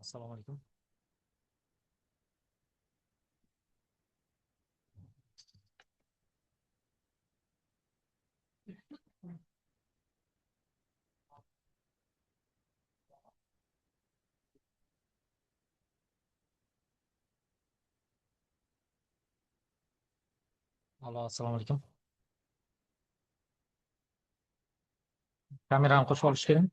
Assalomu alaykum. Allo, assalomu alaykum. Kamerani qo'shib olish kerak.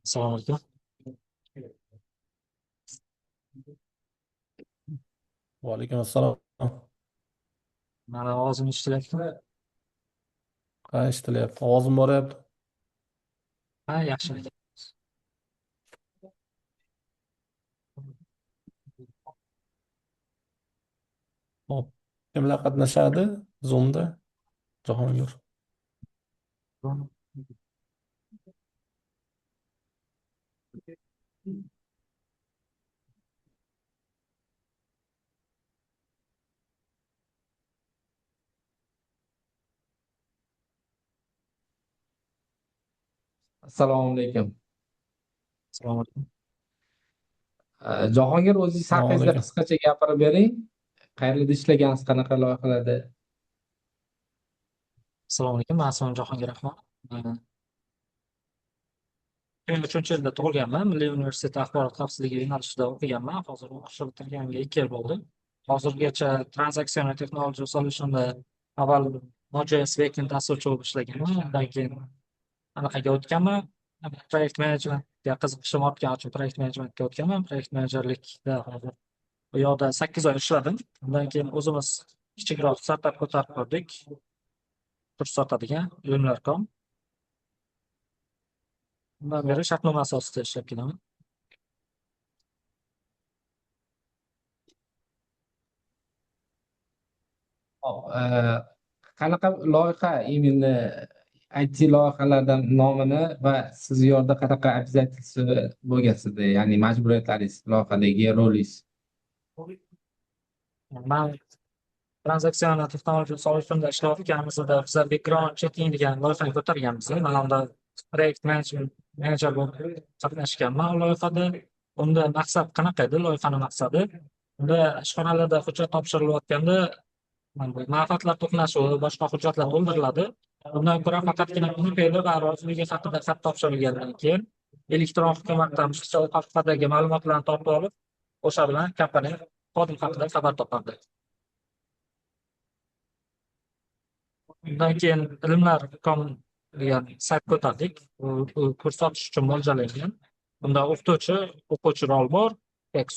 Assalomu alaykum. Vaalaykum assalom. Mani ovozim eshitilyaptimi? Ha, eshitilyapti. Ovozim boryapti. Ha, yaxshi. Hop. Kimlar qatnashadi Zoomda? Jahongir. Assalomu alaykum. Assalomu alaykum. Jahongir, o'zingiz Assalomu haqingizda alaykum. qisqacha gapirib bering. Qayerda ishlagansiz, qanaqa loyihalarda? Assalomu alaykum. Men ismim Jahongir Rahmon. 2003-yilda tug'ilganman. Milliy universitet axborot xavfsizligi yo'nalishida o'qiganman. Hozir o'qishni bitirganiga 2 yil bo'ldi. Hozirgacha Transactional Technology Solution'da avval Node.js backend asoschi bo'lib ishlaganman. Undan keyin anaqaga o'tganman. Proyekt menejmentga qiziqishim ortgani uchun proyekt menejmentga o'tganman. Proyekt menejerlikda hozir bu yoqda 8 oy ishladim. Undan keyin o'zimiz kichikroq startap ko'tarib ko'rdik. Kurs sotadigan ilmlar.com. Undan beri shartnoma asosida ishlab kelaman. Hop, qanaqa loyiha именно IT loyihalardan nomini va siz yerda qanaqa обязательства bo'lgan sizda, ya'ni majburiyatlaringiz loyihadagi rolingiz? Man Transactional Technology Solution'da ishlayotganimizda bizlar background checking degan loyihani ko'targanmiz. Man unda proyekt menejer bo'lib qatnashganman u loyihada. Unda maqsad qanaqa edi? Loyihani maqsadi unda ishxonalarda hujjat topshirilayotganda manfaatlar to'qnashuvi, boshqa hujjatlar to'ldiriladi. Undan ko'ra faqatgina uni payda va roziligi haqida xat topshirilgandan keyin elektron hukumatdan u haqidagi ma'lumotlarni tortib olib, o'sha bilan kompaniya xodim haqida xabar topadi. Undan keyin ilmlar.com degan sayt ko'tardik. U kurs sotish uchun mo'ljallangan. Unda o'quvchi rol bor,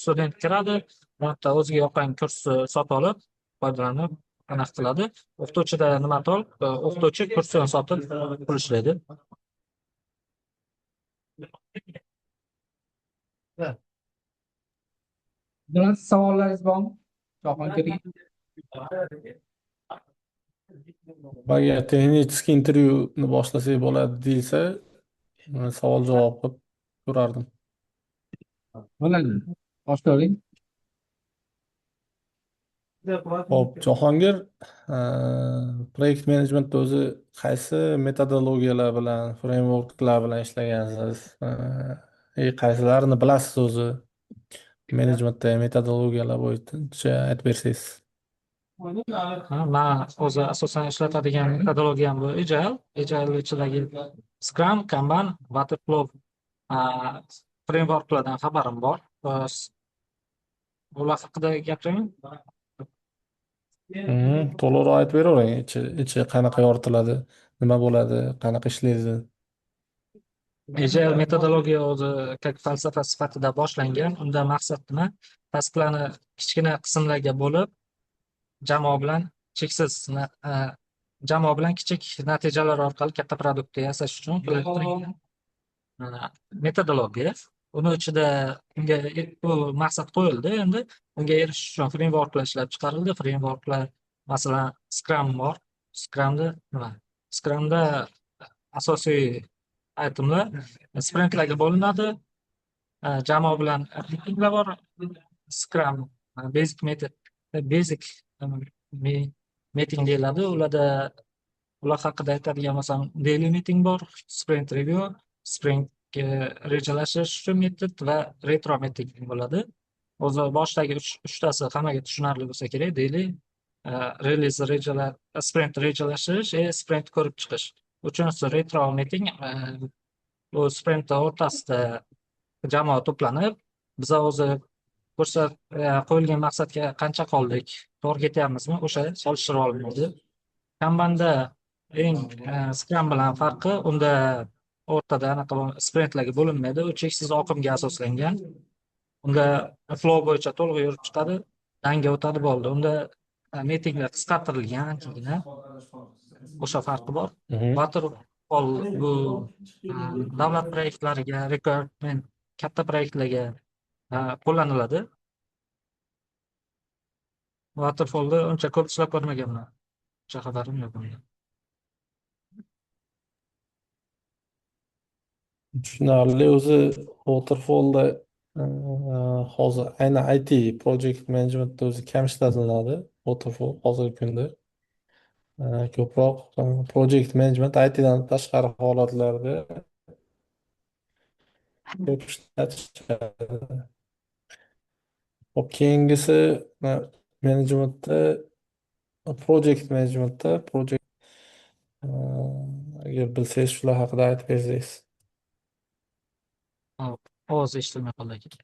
student kiradi, bitta o'ziga yoqqan kursni sotib olib, foydalanib anaqa qiladi. O'qituvchida nima tol? O'qituvchi kursini sotib pul ishlaydi. Bilan savollaringiz bormi? Jahongirga. Agar texnik intervyuni boshlasak bo'ladi deyilsa, savol-javob qilib ko'rardim. Bo'ladi. Boshlang. Hop, Jahongir, proyekt menejmentda o'zi qaysi metodologiyalar bilan, frameworklar bilan ishlagansiz? Qaysilarini bilasiz o'zi? Menejmentda metodologiyalar bo'yicha aytib bersangiz. Man o'zi asosan ishlatadigan metodologiyam bu Agile ichidagi Scrum, Kanban, Waterflow frameworklardan xabarim bor. Ular haqida gapiraymi? To'liqroq aytib beravering. Ichi qanaqa yoritiladi, nima bo'ladi, qanaqa ishlaydi? Agile metodologiya o'zi falsafa sifatida boshlangan. Unda maqsad nima? Tasklarni kichkina qismlarga bo'lib, jamoa bilan kichik natijalar orqali katta produktni yasash uchun qilingan. metodologiya. Uni ichida unga bu maqsad qo'yildi. Endi unga erishish uchun frameworklar ishlab chiqarildi. Frameworklar masalan Scrum bor. Scrumda asosiy aytimlar sprintlarga bo'linadi. Jamoa bilan mitinglar bor. Scrum basic method basic meeting deyiladi. Ular haqida aytadigan bo'lsam, daily meeting bor, sprint review, sprint rejalashtirish uchun metod va retro meeting bo'ladi. O'zi boshdagi uchtasi hammaga tushunarli bo'lsa kerak. Daily, release sprint rejalashtirish, sprint ko'rib chiqish. Uchinchisi retro meeting, bu sprint o'rtasida jamoa to'planib, biza o'zi qo'yilgan maqsadga qancha qoldik, to'g'ri ketyapmizmi, o'sha solishtirib olinadi. Kanbanda Scrum bilan farqi, unda o'rtada anaqa sprintlarga bo'linmaydi, u cheksiz oqimga asoslangan. Unda flow bo'yicha to'liq yurib chiqadi, danga o'tadi, bo'ldi. Unda mitinglar qisqartirilgan anchagina. O'sha farqi bor. Waterfall bu davlat proyektlariga, requirement katta proyektlarga qo'llaniladi. Waterfallni uncha ko'p ishlab ko'rmaganman. Uncha xabarim yo'q bundan. Tushunarli. O'zi Waterfallda hozir aynan IT project managementda o'zi kam ishlatiladi. Waterfall hozirgi kunda ko'proq project management ITdan tashqari holatlarda ko'p ishlatishadi. Hop, keyingisi managementda project managementda agar bilsangiz shular haqida aytib bersangiz. Ovoz eshitilmay qoldi ekan.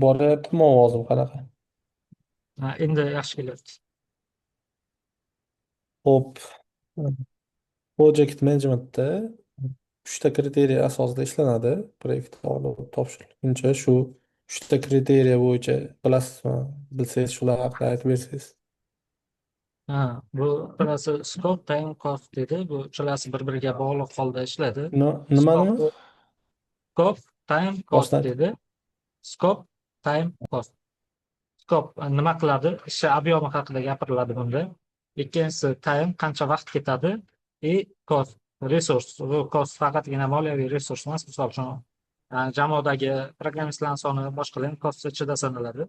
Boryaptimi ovozim qanaqa? Endi yaxshi kelyapti. Hop, project managementda 3ta kriteriya asosida ishlanadi. Proyekt olib topshirilguncha shu 3ta kriteriya bo'yicha bilasizmi? Bilsangiz shular haqida aytib bersangiz. Bu uchalasi scope, time, cost dedi. Bu uchalasi bir-biriga bog'liq holda ishlaydi. Nimani? Scope, time, cost Boshdan dedi. Scope, time, cost. Scope nima qiladi? Ish obyomi haqida gapiriladi bunda. Ikkinchisi time, qancha vaqt ketadi, cost, resurs. Bu cost faqatgina moliyaviy resurs emas, misol uchun jamoadagi programmistlarning soni, boshqalar cost ichida sanaladi.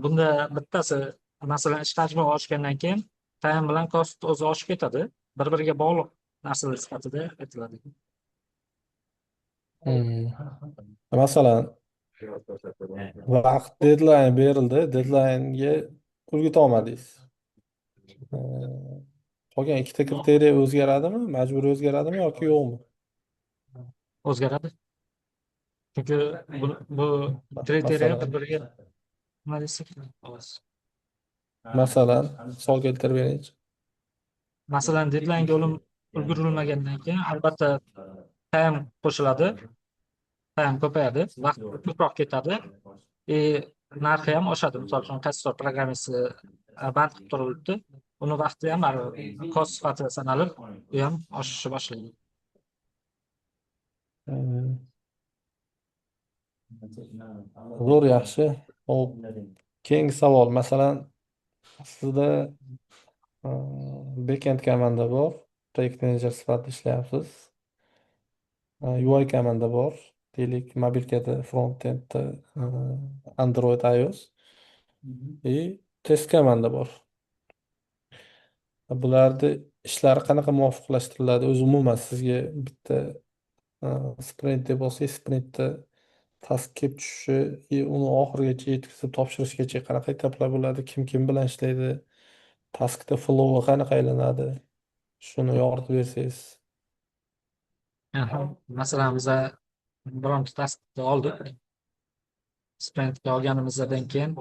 Bunda bittasi masalan ish hajmi oshgandan keyin time bilan cost o'zi oshib ketadi. Bir-biriga bog'liq narsalar sifatida aytiladi. Masalan, vaqt deadline berildi, deadline'ga ulgura olmadingiz. Qolgan ikkita kriteriya o'zgaradimi? Majburiy o'zgaradimi yoki yo'qmi? O'zgaradi. Chunki bu kriteriya bir-biriga nima desak, masalan, misol keltirib beringchi. masalan deadline'ga ulgurilmagandan keyin albatta time qo'shiladi. Time ko'payadi, vaqt ko'proq ketadi. Narxi ham oshadi. Misol uchun qaysidir programmist band qilib turilibdi. Uni vaqti ham cost sifatida sanalib, u ham oshishni boshlaydi. Zo'r, yaxshi. Hop, keyingi savol. Masalan, sizda backend komanda bor, proyekt menejer sifatida ishlayapsiz. UI komanda bor, deylik mobilkada, frontendda Android, iOS. Test komanda bor. Bularni ishlari qanaqa muvofiqlashtiriladi? O'zi umuman sizga bitta sprint deb olsangiz, sprintda task kelib tushishi, uni oxirigacha yetkazib topshirishgacha qanaqa etaplar bo'ladi? Kim bilan ishlaydi? Taskda flow'i qanaqa aylanadi? Shuni yoritib bersangiz. Masalan, biz bironta taskni oldik. Sprintga olganimizdan keyin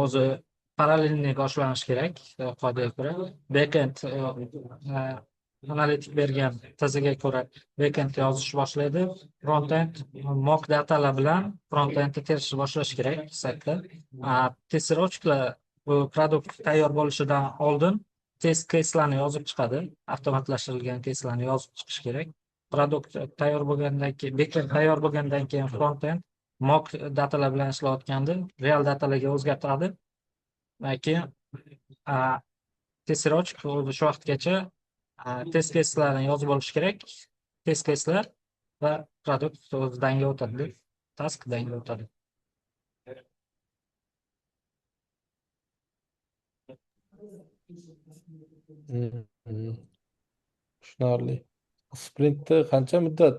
o'zi parallelni boshlanishi kerak, qoidaga ko'ra. Backend analitik bergan tiziga ko'ra backend yozish boshlaydi. Frontend mock datalar bilan frontendni terishni boshlash kerak saytda. Testirovщикlar bu produkt tayyor bo'lishidan oldin test keyslarni yozib chiqadi. Avtomatlashtirilgan keyslarni yozib chiqish kerak. Produkt tayyor bo'lgandan keyin, backend tayyor bo'lgandan keyin frontend mock datalar bilan ishlayotganda real datalarga o'zgartiradi. Va keyin testировщик shu vaqtgacha test keyslarni yozib olish kerak. Test keyslar va produkt o'z dangiga o'tadi. Task dangiga o'tadi. Tushunarli. Sprintni qancha muddat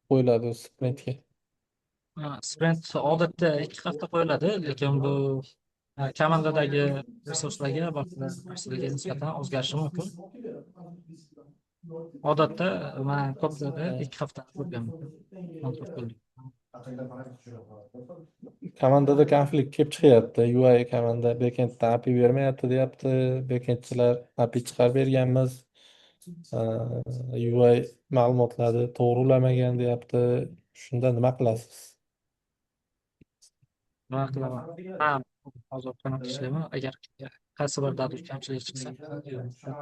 qo'yiladi o'zi sprintga? Sprint odatda 2 hafta qo'yiladi, lekin bu komandadagi resurslarga va narsalarga nisbatan o'zgarishi mumkin. Odatda man ko'plarda 2 haftani ko'rganman. Kontrol qildim. Komandada konflikt kelib chiqyapti. UI komanda backenddan API bermayapti deyapti. Backendchilar API chiqarib berganmiz. UI ma'lumotlarni to'g'ri ulamagan deyapti. Shunda nima qilasiz? Nima qilaman? Hozir qanaqa ishlayman? Agar qaysi bir data kamchilik chiqsa,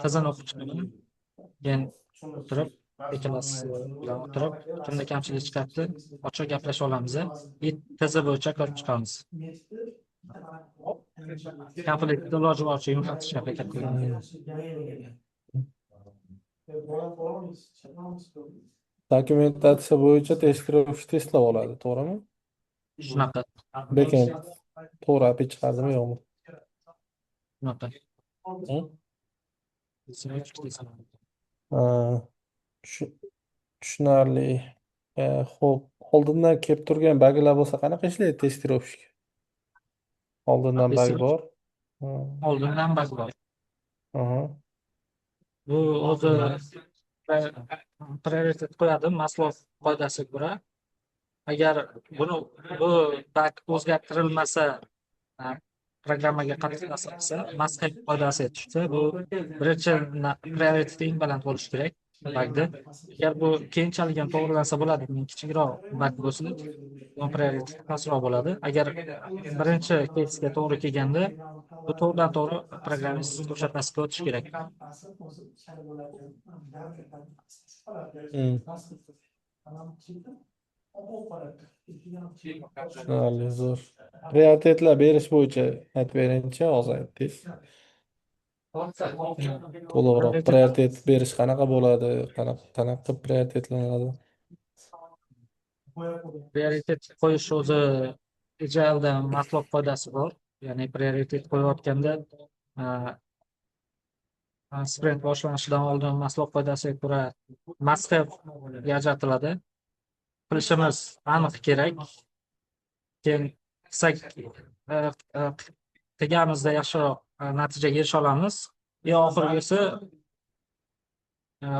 tizimni o'qib chiqaman. Keyin turib, ikkalasi bilan o'tirib, kimda kamchilik chiqyapti, ochiq gaplasha olamiz. Tizim bo'yicha ko'rib chiqamiz. Konfliktni iloji boricha yumshatishga harakat qilaman. Dokumentatsiya bo'yicha testlovchi testlab oladi, to'g'rimi? Shunaqa. Backend to'g'ri API chiqardimi yo'qmi? Shunaqa. Hı? Tushunarli. Xo'p, oldindan kelib turgan baglar bo'lsa qanaqa ishlaydi testirovщик? Oldindan bag bor. Oldindan bag bor. Aha. Bu o'zi prioritet qo'yadi Maslow qoidasiga ko'ra. Agar bu bag o'zgartirilmasa, programmaga qattiq ta'sir qilsa, must-have qoidasiga tushsa, bu birinchi prioritet eng baland bo'lishi kerak bagda. Agar bu keyinchalik ham to'g'rilansa bo'ladi, kichikroq bag bo'lsa, bu prioritet pastroq bo'ladi. Agar birinchi keysga to'g'ri kelganda, bu to'g'ridan to'g'ri programmist ko'rsatmasiga o'tish kerak. Tushunarli, zo'r. Prioritetlar berish bo'yicha aytib beringchi, hozir aytdingiz. To'liqroq prioritet berish qanaqa bo'ladi? Qanaqa prioritetlanadi? Prioritet qo'yish o'zi Agile'da Maslow qoidasi bor. Ya'ni prioritet qo'yayotganda sprint boshlanishidan oldin Maslow qoidasiga ko'ra must-have ajratiladi. Qilishimiz aniq kerak. Keyin qilganimizda yaxshiroq natijaga erisha olamiz. Oxirgisi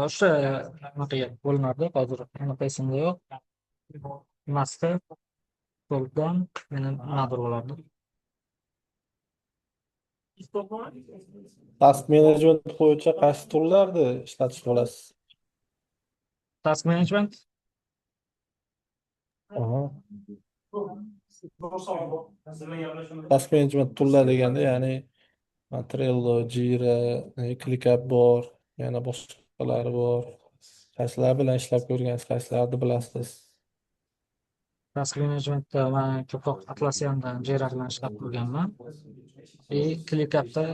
o'sha anaqa bo'linadi, hozir aniq esimda yo'q. Must-have bo'lgan nimadir bo'lardi. Task management bo'yicha qaysi tool'larni ishlatishni bilasiz? Task management Task management tool'lar deganda, ya'ni Trello, Jira, ClickUp bor, yana boshqalari bor. Qaysilar bilan ishlab ko'rgansiz, qaysilarni bilasiz? task managementda man ko'proq Atlassiandan Jira bilan ishlab ko'rganman. ClickUpda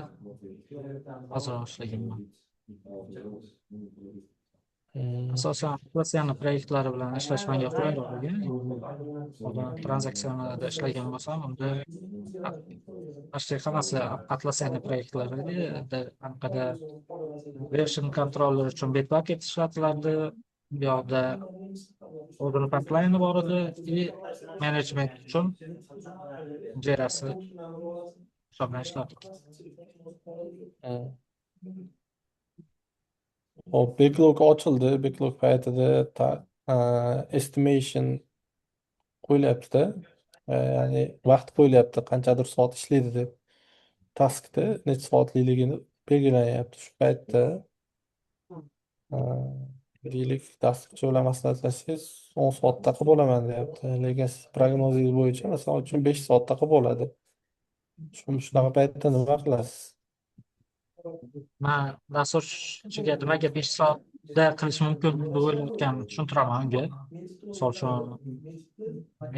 ozroq ishlaganman. Asosan Atlassian proyektlari bilan ishlash menga qulayroq bo'lgan. Tranzaksiyalarda ishlagan bo'lsam, unda hammasi Atlassian proyektlari edi. Anaqada version controller uchun Bitbucket ishlatilardi. Bu yoqda o'zini pipeline bor edi. Management uchun Jirasi hisobdan ishladik. Hop, backlog ochildi. Backlog paytida estimation qo'yilyapti-da. Ya'ni vaqt qo'yilyapti, qanchadir soat ishlaydi deb. Taskda necha soatliligini belgilanyapti. Shu paytda deylik, dasturchi bilan maslahatlashingiz 10 soatda qilib olaman deyapti. Lekin siz prognozingiz bo'yicha masalan uchun 5 soatda qilib bo'ladi. Shunaqa paytda nima qilasiz? man dasturchiga nimaga 5 soatda qilish mumkin deb o'ylayotganimni tushuntiraman unga. Misol uchun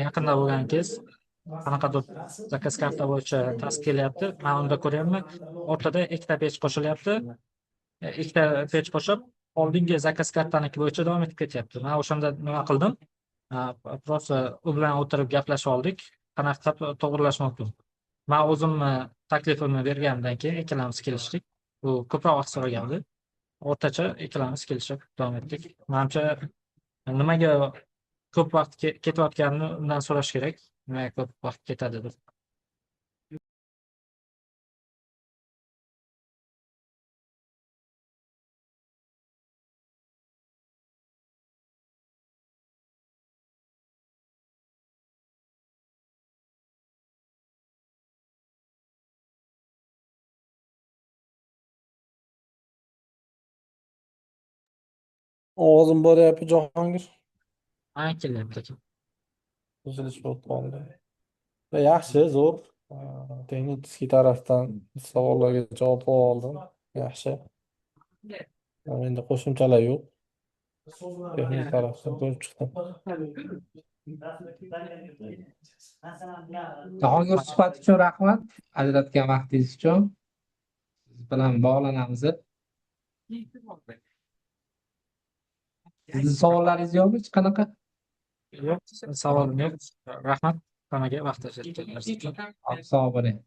yaqinda bo'lgan kez qanaqadir zakaz karta bo'yicha task kelyapti. Man unda ko'ryapman, o'rtada ikkita pech qo'shilyapti. Ikkita pech qo'shib, oldingi zakaz kartaniki bo'yicha davom etib ketyapti. Man o'shanda nima qildim? Просто u bilan o'tirib gaplashib oldik. Qanaqa qilib to'g'rilash mumkin? Man o'zimni taklifimni bergandan keyin ikkalamiz kelishdik. U ko'proq vaqt so'ragandi. O'rtacha ikkalamiz kelishib davom etdik. Menimcha nimaga ko'p vaqt ketayotganini undan so'rash kerak. Nimaga ko'p vaqt ketadi deb. Ovozim boryapti Jahongir. Man kelyapti. Uzilish bo'lib qoldi. Yaxshi, zo'r. Texnik tarafdan savollarga javob oldim. Yaxshi. Endi qo'shimchalar yo'q. Texnik tarafdan ko'rib chiqdim. Jahongir, suhbat uchun rahmat. Ajratgan vaqtingiz uchun. Siz bilan bog'lanamiz. Sizni savollaringiz yo'qmi hech qanaqa? Yo'q, savolim yo'q. Rahmat hammaga vaqt ajratganlar uchun. Sog' bo'ling.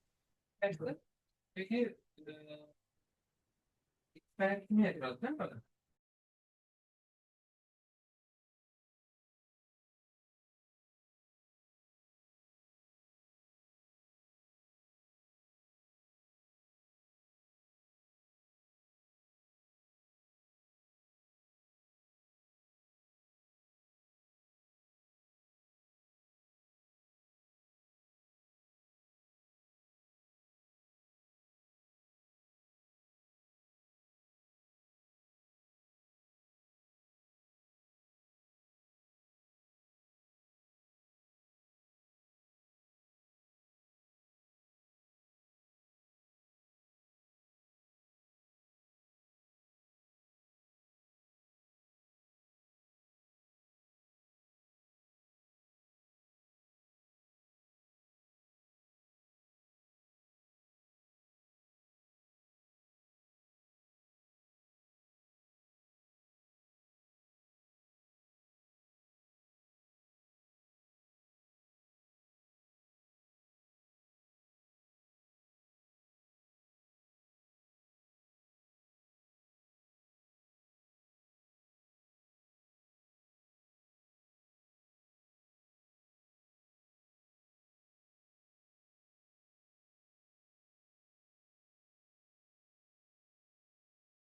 Peki,